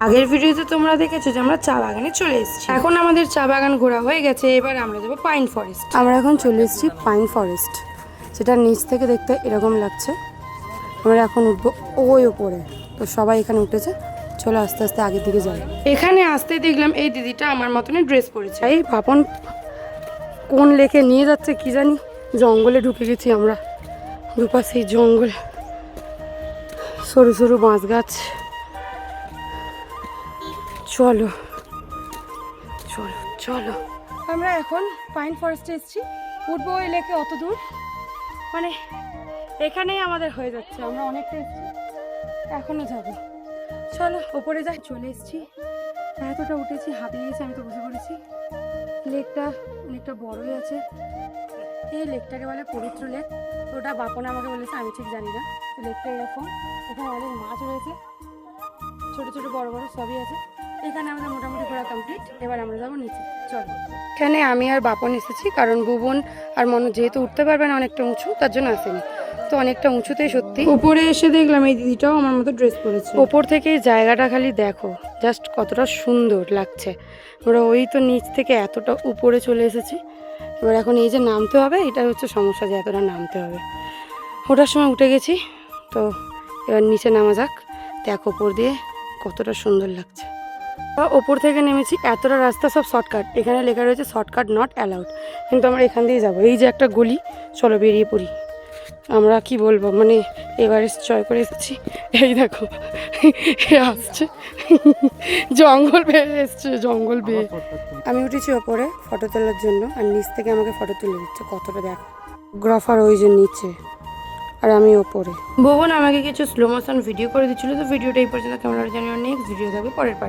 আগের ভিডিওতে তোমরা দেখেছো যে আমরা চা বাগানে চলে এসেছি। এখন আমাদের চা বাগান ঘোরা হয়ে গেছে, এবার আমরা যাবো পাইন ফরেস্ট। আমরা এখন চলে এসেছি পাইন ফরেস্ট, যেটা নিচ থেকে দেখতে এরকম লাগছে। আমরা এখন উঠবো ওই ওপরে, তো সবাই এখানে উঠেছে। চলো আস্তে আস্তে আগের দিকে যাই। এখানে আসতে দেখলাম এই দিদিটা আমার মতনই ড্রেস পরেছে। এই পাপন কোন লেকে নিয়ে যাচ্ছে কি জানি, জঙ্গলে ঢুকে গেছি আমরা। দুপাশে জঙ্গল, সরু সরু বাঁশ গাছ। চলো চলো চলো, আমরা এখন পাইন ফরেস্টে এসেছি। উঠবো ওই লেকে অত দূর, মানে এখানেই আমাদের হয়ে যাচ্ছে। আমরা অনেকটা এসেছি, এখনো যাবো। চলো ওপরে যাই। চলে এসেছি, এতটা উঠেছি, হাঁপিয়ে গেছি, আমি তো বসে পড়েছি। লেকটা অনেকটা বড়ই আছে। এই লেকটাকে বলে পবিত্র লেক। ওটা বাপনা আমাকে বলেছে, আমি ঠিক জানি না। লেকটা এরকম, এখানে অনেক মাছ রয়েছে, ছোট ছোট বড় বড় সবই আছে। এখানে আমাদের মোটামুটি ঘোরা কমপ্লিট। এবার আমরা যাবো নিচে। চলো, এখানে আমি আর বাপন এসেছি, কারণ ভুবন আর মনো যেহেতু উঠতে পারবে না, অনেকটা উঁচু, তার জন্য আসেনি। তো অনেকটা উঁচুতেই সত্যি। উপরে এসে দেখলাম এই দিদিটাও আমার মতো ড্রেস পরেছে। ওপর থেকে জায়গাটা খালি দেখো, জাস্ট কতটা সুন্দর লাগছে। আমরা ওই তো নিচ থেকে এতটা উপরে চলে এসেছি। এবার এখন এই যে নামতে হবে, এটা হচ্ছে সমস্যা, যে এতটা নামতে হবে। ওঠার সময় উঠে গেছি, তো এবার নিচে নামা যাক। দেখো ওপর দিয়ে কতটা সুন্দর লাগছে। ওপর থেকে নেমেছি, এতটা রাস্তা সব শর্টকাট। এখানে লেখা রয়েছে শর্টকাট নট অ্যালাউড, কিন্তু আমরা এখান দিয়ে যাবো। এই যে একটা গলি, চলো বেরিয়ে পড়ি। আমরা কি বলবো, মানে এভারেস্ট জয় করে এসেছি। এই দেখো আসছে, জঙ্গল বেয়ে এসছে, জঙ্গল বেয়ে। আমি উঠেছি ওপরে ফটো তোলার জন্য, আর নিচ থেকে আমাকে ফটো তুলে দিচ্ছে। কতটা দেখো, গ্রাফার ওই যে নিচে, আর আমি ওপরে। ভুবন আমাকে কিছু স্লো মোশন ভিডিও করে দিচ্ছিল। তো ভিডিওটা এই পর্যন্ত কেমন লাগে জানি। নেক্সট ভিডিও থাকবে পরের পার্ট।